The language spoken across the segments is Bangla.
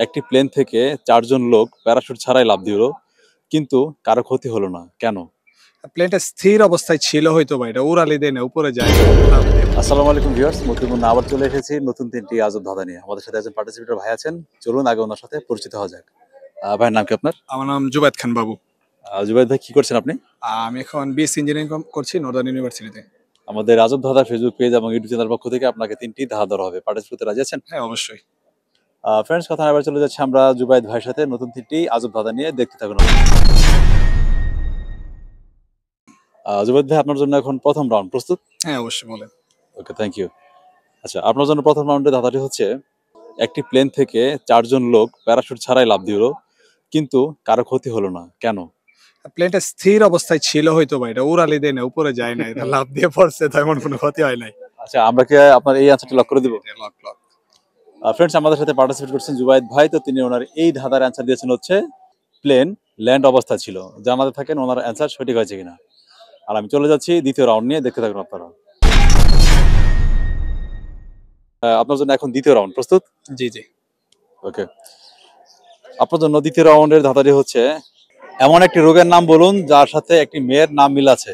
একটি প্লেন থেকে ৪ জন লোক প্যারাশুট ছাড়াই লাফ দিল। কিন্তু কারো ক্ষতি হলো না। কেন? প্লেনটা স্থির অবস্থায় ছিল হয়তোবা। এটা উড়ালি দেয় না, উপরে যায় না। আসসালামু আলাইকুম ভিউয়ার্স, মুক্তিপূর্ণ আবার চলে এসেছি নতুন ৩টি আজব ধাঁধা নিয়ে। আমাদের সাথে একজন পার্টিসিপেটর ভাই আছেন। চলুন আগে ওনার সাথে পরিচিত হওয়া যাক। ভাইয়ের নাম কি আপনার? আমার নাম জুবায়েদ খান বাবু। জুবায়েদ ভাই কি করছেন আপনি? আমি এখন বিএসসি ইঞ্জিনিয়ারিং করছি নর্দার্ন ইউনিভার্সিটিতে। আমাদের আজব ধাঁধা ফেসবুক পেজ এবং ইউটিউব চ্যানেলের পক্ষ থেকে আপনাকে ৩টি ধাঁধা ধরা হবে। পার্টিসিপেট করতে রাজি আছেন? হ্যাঁ, অবশ্যই। ফ্রেন্ডস, কথা না চলে যাচ্ছে আমরা জুবায়েদ ভাইয়ের সাথে নতুন ৩টি আজব ধাঁধা নিয়ে। দেখতে থাকুন। জুবায়েদ ভাই, আপনার জন্য এখন প্রথম রাউন্ড। প্রস্তুত? হ্যাঁ, অবশ্যই বলেন। ওকে, থ্যাংক ইউ। আচ্ছা, আপনার জন্য প্রথম রাউন্ডের ধাঁধাটি হচ্ছে, একটি প্লেন থেকে ৪ জন লোক প্যারাশুট ছাড়াই লাফ দিল, কিন্তু কারো ক্ষতি হলো না। কেন? প্লেনটা স্থির অবস্থায় ছিল হয়তোবা। এটা উড়ালি দেয় না, উপরে যায় না। এটা লাফ দিয়ে পড়ছে, তো এমন কোনো ক্ষতি হয় নাই। আচ্ছা, আমরা কি আপনার এই আনসারটি লক করে দিব? Lock lock. ফ্রেন্ডস, আমাদের সাথে পার্টিসিপেট করছেন জুবায়েদ ভাই। তো তিনি ওনার এই ধাঁধার অ্যান্সার দিয়েছেন হচ্ছে প্লেন ল্যান্ড অবস্থা ছিল। জানাতে থাকেন ওনার অ্যান্সার সঠিক হয়েছে কিনা। আর আমি চলে যাচ্ছি দ্বিতীয় রাউন্ড নিয়ে। দেখতে থাকুন আপনারা। আপনার জন্য এখন দ্বিতীয় রাউন্ড। প্রস্তুত? জি জি। ওকে, আপনার জন্য দ্বিতীয় রাউন্ডের ধাঁধাটি হচ্ছে, এমন একটি রোগের নাম বলুন যার সাথে একটি মেয়ের নাম মিল আছে।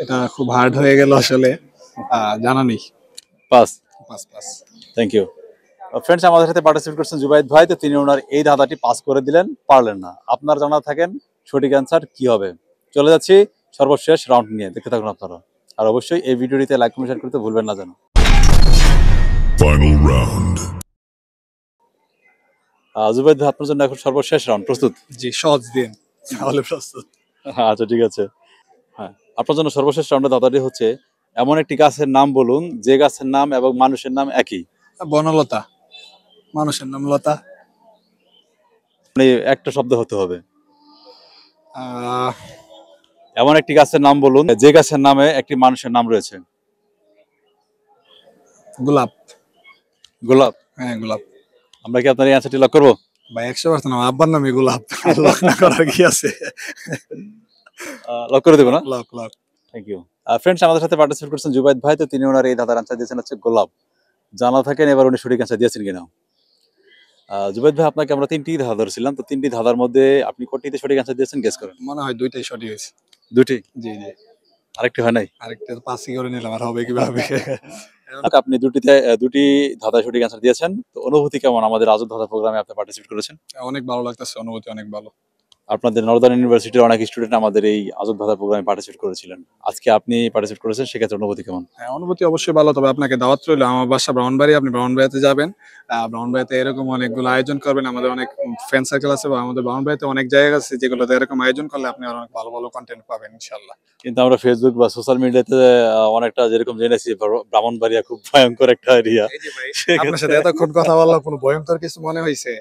এটা খুব হার্ড হয়ে গেল আসলে। জানা নেই। Pass. Pass pass. Thank you. Friends, আমাদের সাথে পার্টিসিপেট করছেন জুবায়েদ ভাই। তো তিনি ওনার এই ধাঁধাটি পাস করে দিলেন, পারলেন না। আপনার জানা থাকেন সঠিক অ্যান্সার কি হবে। চলে যাচ্ছি সর্বশেষ রাউন্ড নিয়ে। দেখতে থাকুন আপনারা। আর অবশ্যই এই ভিডিওটিতে লাইক কমেন্ট শেয়ার করতে ভুলবেন না যেন। Final round. জুবায়েদ ভাই, আপনার জন্য এখন সর্বশেষ রাউন্ড। প্রস্তুত? জি, সহজ দিন তাহলে প্রস্তুত। আচ্ছা, ঠিক আছে। হ্যাঁ, আপনার জন্য সর্বশেষ রাউন্ডের ধাঁধাটি হচ্ছে, এমন একটি গাছের নাম বলুন যে গাছের নাম এবং মানুষের নাম একই। বনলতা। মানুষের নাম লতা। মানে একটা শব্দ হতে হবে। আহ, এমন একটি গাছের নাম বলুন যে গাছের নামে একটি মানুষের নাম রয়েছে। গোলাপ। গোলাপ? হ্যাঁ, গোলাপ। আমরা কি আপনার এই অ্যান্সারটি লক করবো? ভাই 100% আমার আব্বার নামে গোলাপ। লক না করার কি আছে? লক করে দেবো না? Lock lock. Thank you. Friends, আমাদের সাথে পার্টিসিপেট করছেন জুবায়েদ ভাই। তো তিনি ওনার এই ধাঁধার অ্যান্সার দিয়েছেন হচ্ছে গোলাপ। জানা থাকেন এবার উনি সঠিক অ্যান্সার দিয়েছেন কিনা। জুবায়েদ ভাই, আপনাকে আমরা ৩টি ধাঁধা ধরেছিলাম। তো ৩টি ধাঁধার মধ্যে আপনি কোনটিতে সঠিক অ্যান্সার দিয়েছেন গেস করেন। মনে হয় দুইটাই সঠিক হয়েছে। ২টি? জি জি। আরেকটি হয় নাই? আরেকটা তো পাসই করে নিলাম, আর হবে কিভাবে? আপনি দুটি ধাঁধায় সঠিক অ্যান্সার দিয়েছেন। তো অনুভূতি কেমন আমাদের আজব ধাঁধা প্রোগ্রামে আপনি পার্টিসিপেট করেছেন? অনেক ভালো লাগতেছে, অনুভূতি অনেক ভালো। আপনাদের নর্দার্ন ইউনিভার্সিটির অনেক স্টুডেন্ট আমাদের এই আজব ধাঁধা প্রোগ্রামে পার্টিসিপেট করেছিলেন। আজকে আপনি পার্টিসিপেট করেছেন, সেক্ষেত্রে অনুভূতি কেমন? হ্যাঁ, অনুভূতি অবশ্যই ভালো। তবে আপনাকে দাওয়াত রইলো, আমার বাসা ব্রাহ্মণবাড়িয়া, আপনি ব্রাহ্মণবাড়িয়াতে যাবেন। ব্রাহ্মণবাড়িয়াতে এরকম অনেকগুলো আয়োজন করবেন। আমাদের অনেক ফ্রেন্ড সার্কেল আছে, বা আমাদের ব্রাহ্মণবাড়িয়াতে অনেক জায়গা আছে যেগুলোতে এরকম আয়োজন করলে আপনি অনেক ভালো ভালো কন্টেন্ট পাবেন ইনশাল্লাহ। কিন্তু আমরা ফেসবুক বা সোশ্যাল মিডিয়াতে অনেকটা যেরকম জেনেছি, ব্রাহ্মণবাড়িয়া খুব ভয়ঙ্কর একটা এরিয়া। এই যে ভাই, আপনার সাথে এতক্ষণ কথা বললাম, কোনো ভয়ঙ্কর কিছু মনে হয়েছে?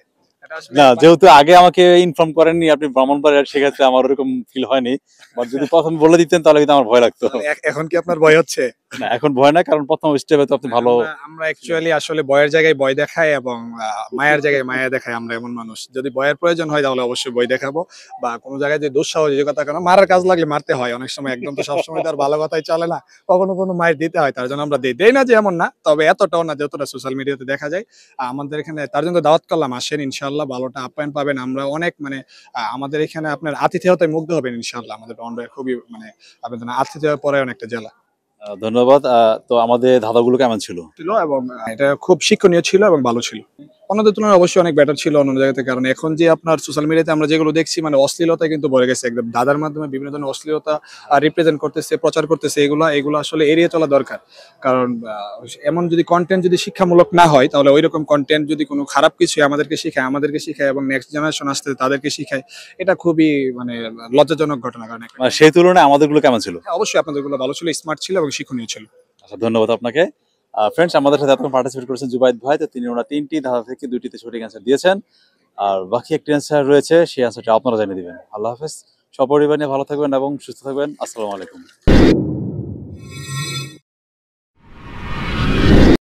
এটা আসলে না, যেহেতু আগে আমাকে ইনফর্ম করেননি আপনি ব্রাহ্মণবাড়িয়ার, সেক্ষেত্রে আমার ওরকম ফিল হয়নি। বাট যদি প্রথম বলে দিতেন তাহলে কিন্তু আমার ভয় লাগতো। এখন কি আপনার ভয় হচ্ছে? না, এখন ভয় না, কারণ প্রথম স্টেপে তো আপনি ভালো। আমরা অ্যাকচুয়ালি আসলে ভয়ের জায়গায় ভয় দেখাই, এবং মায়ের জায়গায় মায়া দেখাই। আমরা এমন মানুষ, যদি ভয়ের প্রয়োজন হয় তাহলে অবশ্যই ভয় দেখাবো। বা কোনো জায়গায় যদি দুঃসাহসিকতা, কারণ মারার কাজ লাগলে মারতে হয় অনেক সময়। একদম তো সবসময় তার ভালো কথাই চলে না, কখনো কোনো মায়ের দিতে হয়। তার জন্য আমরা দেই না যে এমন না, তবে এতটাও না যতটা সোশ্যাল মিডিয়াতে দেখা যায়। আমাদের এখানে তার জন্য দাওয়াত করলাম, আসেন ইনশাল্লাহ, ভালোটা আপ্যায়ন পাবেন। আমরা অনেক আমাদের এখানে আপনার আতিথেয়তায় মুগ্ধ হবেন ইনশাল্লাহ। আমাদের ব্রাহ্মণবাড়িয়া খুবই আপনাদের আতিথেয় পরায়ণ একটা জেলা ধন্যবাদ। তো আমাদের ধাঁধাগুলো কেমন ছিল? ছিল, এবং এটা খুব শিক্ষণীয় ছিল এবং ভালো ছিল। অন্যদের তুলনায় অবশ্যই অনেক বেটার ছিল অন্য জায়গা থেকে। কারণ এখন যে আপনার সোশ্যাল মিডিয়াতে আমরা যেগুলো দেখছি, অশ্লীলতা কিন্তু ভরে গেছে একদম। দাদার মাধ্যমে বিভিন্ন ধরনের অশ্লীলতা রিপ্রেজেন্ট করতেছে, প্রচার করতেছে। এগুলো আসলে এড়িয়ে চলা দরকার। কারণ এমন যদি কন্টেন্ট যদি শিক্ষামূলক না হয়, তাহলে ওই রকম কন্টেন্ট যদি কোনো খারাপ কিছু আমাদেরকে শেখায় এবং নেক্সট জেনারেশন আসতে তাদেরকে শিখায়, এটা খুবই লজ্জাজনক ঘটনা। কারণ সেই তুলনায় আমাদেরগুলো কেমন ছিল? অবশ্যই আপনাদেরগুলো ভালো ছিল, স্মার্ট ছিল এবং শিক্ষণীয় ছিল। আচ্ছা, ধন্যবাদ আপনাকে। ফ্রেন্ডস, আমাদের সাথে আপনারা পার্টিসিপেট করেছেন জুবায়েদ ভাই। তো তিনি ওনার 3টি ধাঁধা থেকে 2টিতে সঠিক অ্যান্সার দিয়েছেন। আর বাকি একটি অ্যান্সার রয়েছে, সেই অ্যান্সারটা আপনারা জানিয়ে দিবেন। আল্লাহ হাফেজ। সপরিবার নিয়ে ভালো থাকবেন এবং সুস্থ থাকবেন। আসসালামু আলাইকুম।